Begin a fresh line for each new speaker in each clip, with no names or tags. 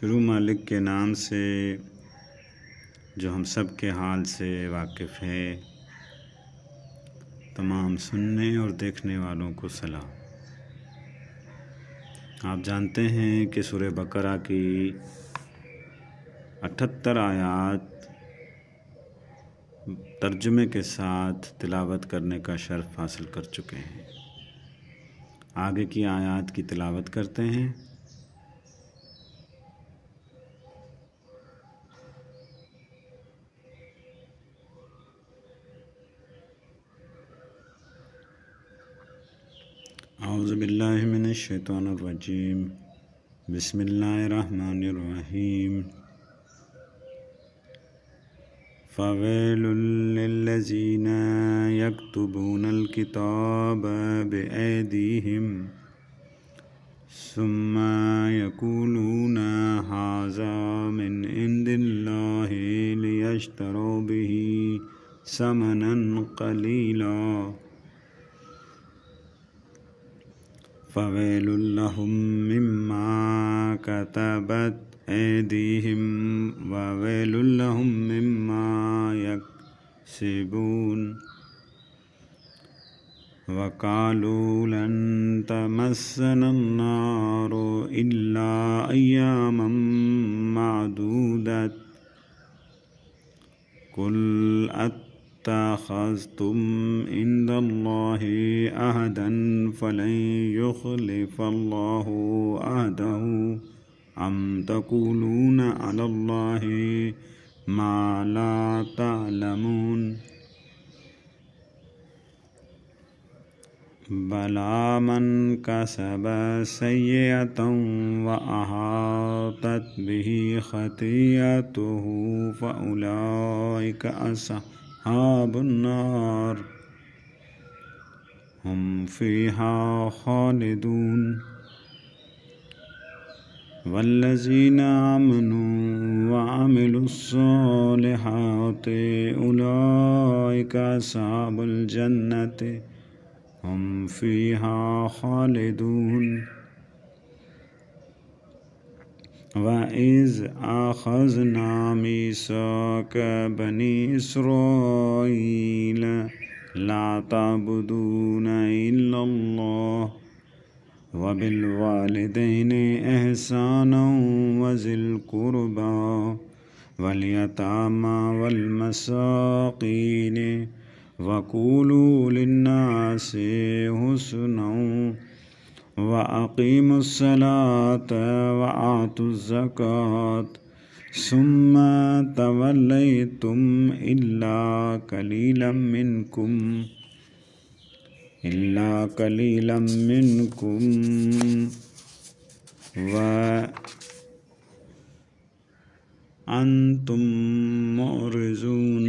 شروع مالک کے نام سے جو ہم سب کے حال سے واقف ہے۔ تمام سننے اور دیکھنے والوں کو سلام۔ آپ جانتے ہیں کہ سورہ بقرہ کی 78 آیات ترجمے کے ساتھ تلاوت کرنے کا شرف حاصل کر چکے ہیں۔ آگے کی آیات کی تلاوت کرتے ہیں۔ اعوذ باللہ من الشیطان الرجیم، بسم اللہ الرحمن الرحیم۔ فویل للذین یکتبون الکتاب بأیدیہم ثم یقولون ھذا من عند اللہ لیشتروا بہ ثمنا قلیلا فویل لہم مما کتبت ایدیہم وویل لہم مما یکسبون وقالوا لن تمسنا النار الا ایاما معدودات قل اتخذتم عند اللہ عہدا فلن یخلف اللہ عہدہ ام تقولون علی اللہ ما لا تعلمون بلی من کسب سیئۃ وأحاطت بہ خطیئتہ فأولئک اصحاب النار ہم فیہا خالدون والذین آمنوا وعملوا الصالحات اولئک اصحاب الجنۃ ہم فیہا خالدون وَإِذْ أَخَذْنَا مِيثَاقَ بَنِي إِسْرَائِيلَ لَا تَعْبُدُونَ إِلَّا اللَّهَ وَبِالْوَالِدَيْنِ إِحْسَانًا وَذِي الْقُرْبَى وَالْيَتَامَى وَالْمَسَاكِينِ وَقُولُوا لِلنَّاسِ حُسْنًا وَأَقِيمُوا الصَّلَاةَ وَآتُوا الزَّكَاةَ ثُمَّ تَوَلَّيْتُمْ إِلَّا قَلِيلًا مِّنكُمْ وَأَنْتُمْ مُعْرِضُونَ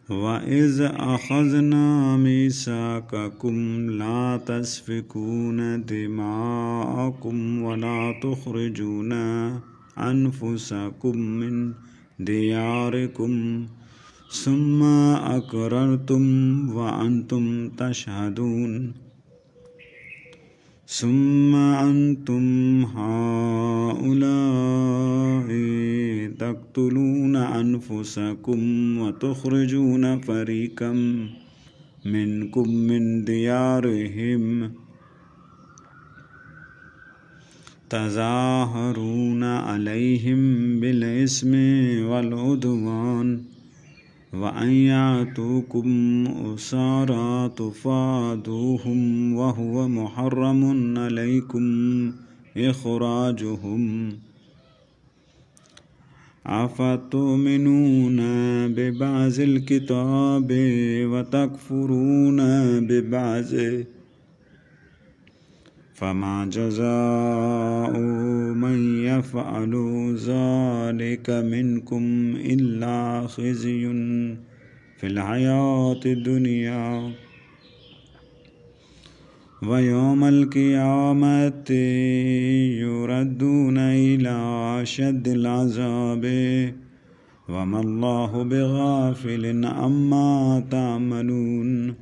وَإِذْ أَخَذْنَا مِيثَاقَكُمْ لَا تَسْفِكُونَ دِمَاءَكُمْ وَلَا تُخْرِجُونَ أَنفُسَكُمْ مِنْ دِيَارِكُمْ ثُمَّ أَقْرَرْتُمْ وَأَنْتُمْ تَشْهَدُونَ ثُمَّ أَنْتُمْ هَؤُلَاءِ تقتلون أنفسكم وتخرجون فريقا منكم من ديارهم تظاهرون عليهم بالإثم والعدوان وأن يأتوكم أسارى تفادوهم وهو محرم عليكم إخراجهم أفتؤمنون ببعض الكتاب وتكفرون ببعض فما جزاء من يفعل ذلك منكم إلا خزي في الحياة الدنيا ويوم القيامة يردون إلى أشد العذاب وما الله بغافل عما تعملون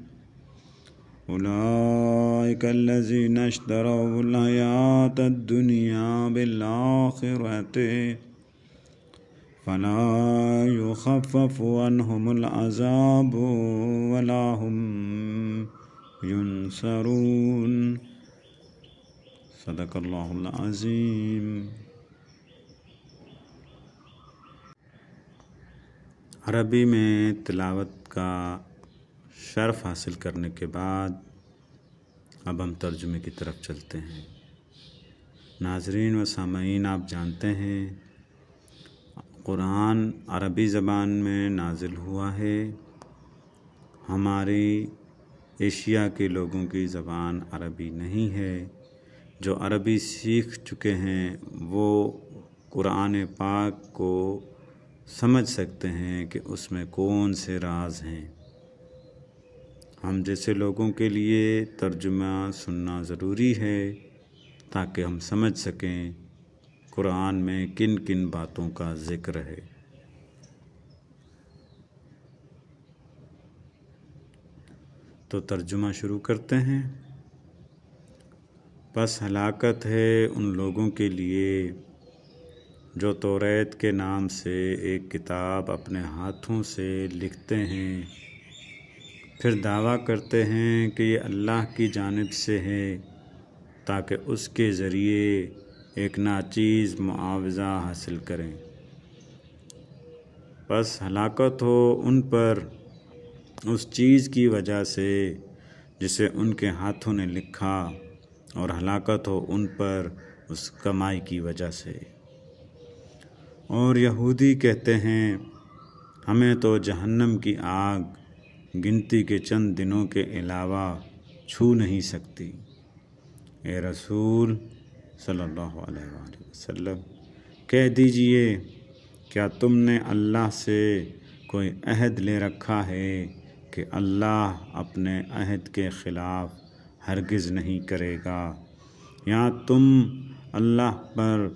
أولئك أولئك الذين اشتروا الحياة الدنيا بالآخرة فلا يخفف عنهم العذاب ولا هم ينصرون صدق اللہ العظیم۔ عربی میں تلاوت کا شرف حاصل کرنے کے بعد اب ہم ترجمے کی طرف چلتے ہیں۔ ناظرین و سامعین، آپ جانتے ہیں قرآن عربی زبان میں نازل ہوا ہے۔ ہماری ایشیا کے لوگوں کی زبان عربی نہیں ہے۔ جو عربی سیکھ چکے ہیں وہ قرآن پاک کو سمجھ سکتے ہیں کہ اس میں کون سے راز ہیں۔ ہم جیسے لوگوں کے لیے ترجمہ سننا ضروری ہے تاکہ ہم سمجھ سکیں قرآن میں کن کن باتوں کا ذکر ہے۔ تو ترجمہ شروع کرتے ہیں۔ بس ہلاکت ہے ان لوگوں کے لیے جو توریت کے نام سے ایک کتاب اپنے ہاتھوں سے لکھتے ہیں، پھر دعویٰ کرتے ہیں کہ یہ اللہ کی جانب سے ہے تاکہ اس کے ذریعے ایک ناچیز معاوضہ حاصل کریں۔ بس ہلاکت ہو ان پر اس چیز کی وجہ سے جسے ان کے ہاتھوں نے لکھا، اور ہلاکت ہو ان پر اس کمائی کی وجہ سے۔ اور یہودی کہتے ہیں ہمیں تو جہنم کی آگ گنتی کے چند دنوں کے علاوہ چھو نہیں سکتی۔ اے رسول صلی اللہ علیہ وآلہ وسلم، کہہ دیجئے کیا تم نے اللہ سے کوئی عہد لے رکھا ہے کہ اللہ اپنے عہد کے خلاف ہرگز نہیں کرے گا، یا تم اللہ پر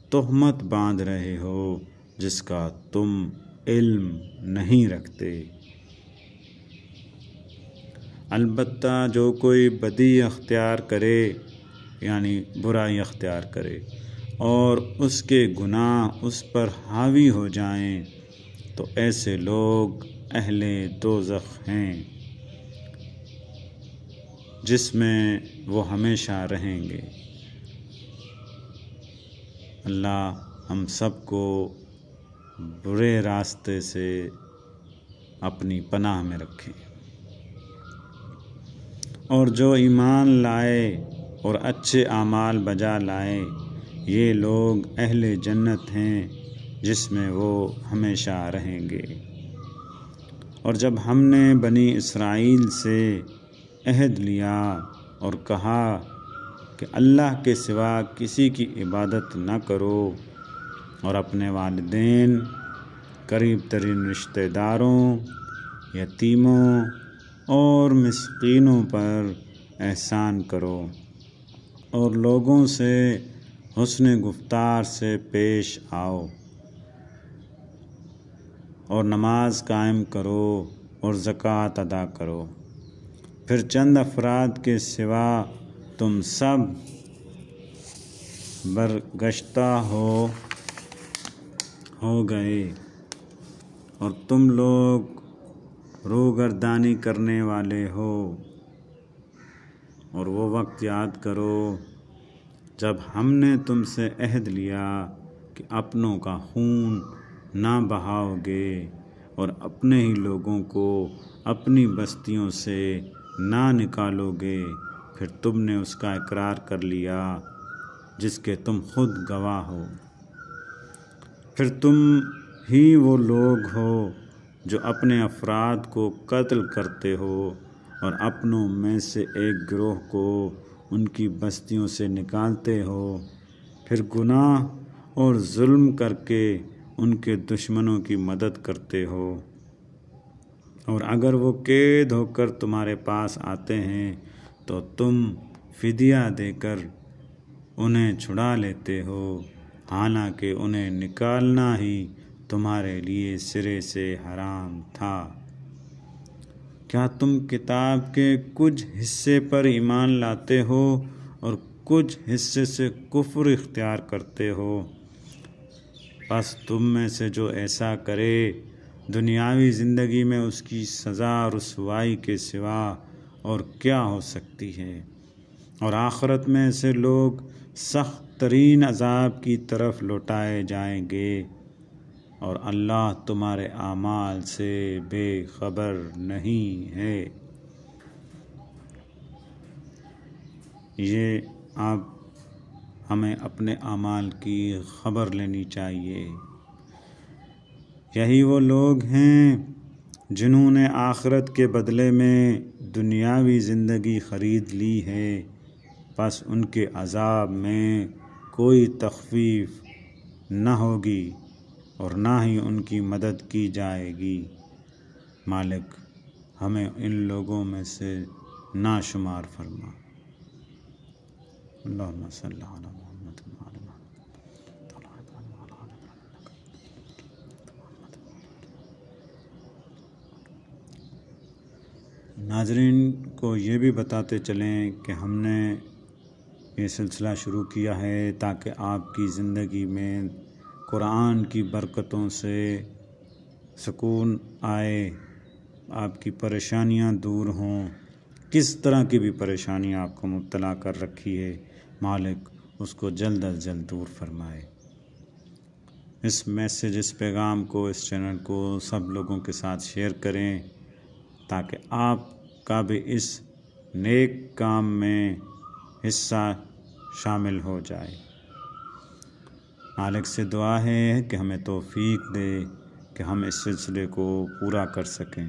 تہمت باندھ رہے ہو جس کا تم علم نہیں رکھتے؟ البتہ جو کوئی بدی اختیار کرے یعنی برائی اختیار کرے اور اس کے گناہ اس پر حاوی ہو جائیں تو ایسے لوگ اہل دوزخ ہیں جس میں وہ ہمیشہ رہیں گے۔ اللہ ہم سب کو برے راستے سے اپنی پناہ میں رکھے۔ اور جو ایمان لائے اور اچھے اعمال بجا لائے یہ لوگ اہل جنت ہیں جس میں وہ ہمیشہ رہیں گے۔ اور جب ہم نے بنی اسرائیل سے عہد لیا اور کہا کہ اللہ کے سوا کسی کی عبادت نہ کرو اور اپنے والدین، قریب ترین رشتہ داروں، یتیموں اور مسکینوں پر احسان کرو اور لوگوں سے حسن گفتار سے پیش آؤ اور نماز قائم کرو اور زکوٰۃ ادا کرو، پھر چند افراد کے سوا تم سب برگشتہ ہو گئے اور تم لوگ روگردانی کرنے والے ہو۔ اور وہ وقت یاد کرو جب ہم نے تم سے عہد لیا کہ اپنوں کا خون نہ بہاؤ گے اور اپنے ہی لوگوں کو اپنی بستیوں سے نہ نکالو گے، پھر تم نے اس کا اقرار کر لیا جس کے تم خود گواہ ہو۔ پھر تم ہی وہ لوگ ہو جو اپنے افراد کو قتل کرتے ہو اور اپنوں میں سے ایک گروہ کو ان کی بستیوں سے نکالتے ہو، پھر گناہ اور ظلم کر کے ان کے دشمنوں کی مدد کرتے ہو، اور اگر وہ قید ہو کر تمہارے پاس آتے ہیں تو تم فدیہ دے کر انہیں چھڑا لیتے ہو، حالانکہ انہیں نکالنا ہی تمہارے لیے سرے سے حرام تھا۔ کیا تم کتاب کے کچھ حصے پر ایمان لاتے ہو اور کچھ حصے سے کفر اختیار کرتے ہو؟ بس تم میں سے جو ایسا کرے دنیاوی زندگی میں اس کی سزا رسوائی کے سوا اور کیا ہو سکتی ہے، اور آخرت میں ایسے لوگ سخت ترین عذاب کی طرف لوٹائے جائیں گے، اور اللہ تمہارے اعمال سے بے خبر نہیں ہے۔ یہ آپ ہمیں اپنے اعمال کی خبر لینی چاہیے۔ یہی وہ لوگ ہیں جنہوں نے آخرت کے بدلے میں دنیاوی زندگی خرید لی ہے، پس ان کے عذاب میں کوئی تخفیف نہ ہوگی اور نہ ہی ان کی مدد کی جائے گی۔ مالک ہمیں ان لوگوں میں سے نہ شمار فرما۔ اللہم صلی علی محمد وعلی ناظرین کو یہ بھی بتاتے چلیں کہ ہم نے یہ سلسلہ شروع کیا ہے تاکہ آپ کی زندگی میں قرآن کی برکتوں سے سکون آئے، آپ کی پریشانیاں دور ہوں۔ کس طرح کی بھی پریشانیاں آپ کو مبتلا کر رکھی ہے، مالک اس کو جلد از جلد دور فرمائے۔ اس میسیج، اس پیغام کو، اس چینل کو سب لوگوں کے ساتھ شیئر کریں تاکہ آپ کا بھی اس نیک کام میں حصہ شامل ہو جائے۔ مالک سے دعا ہے کہ ہمیں توفیق دے کہ ہم اس سلسلے کو پورا کر سکیں۔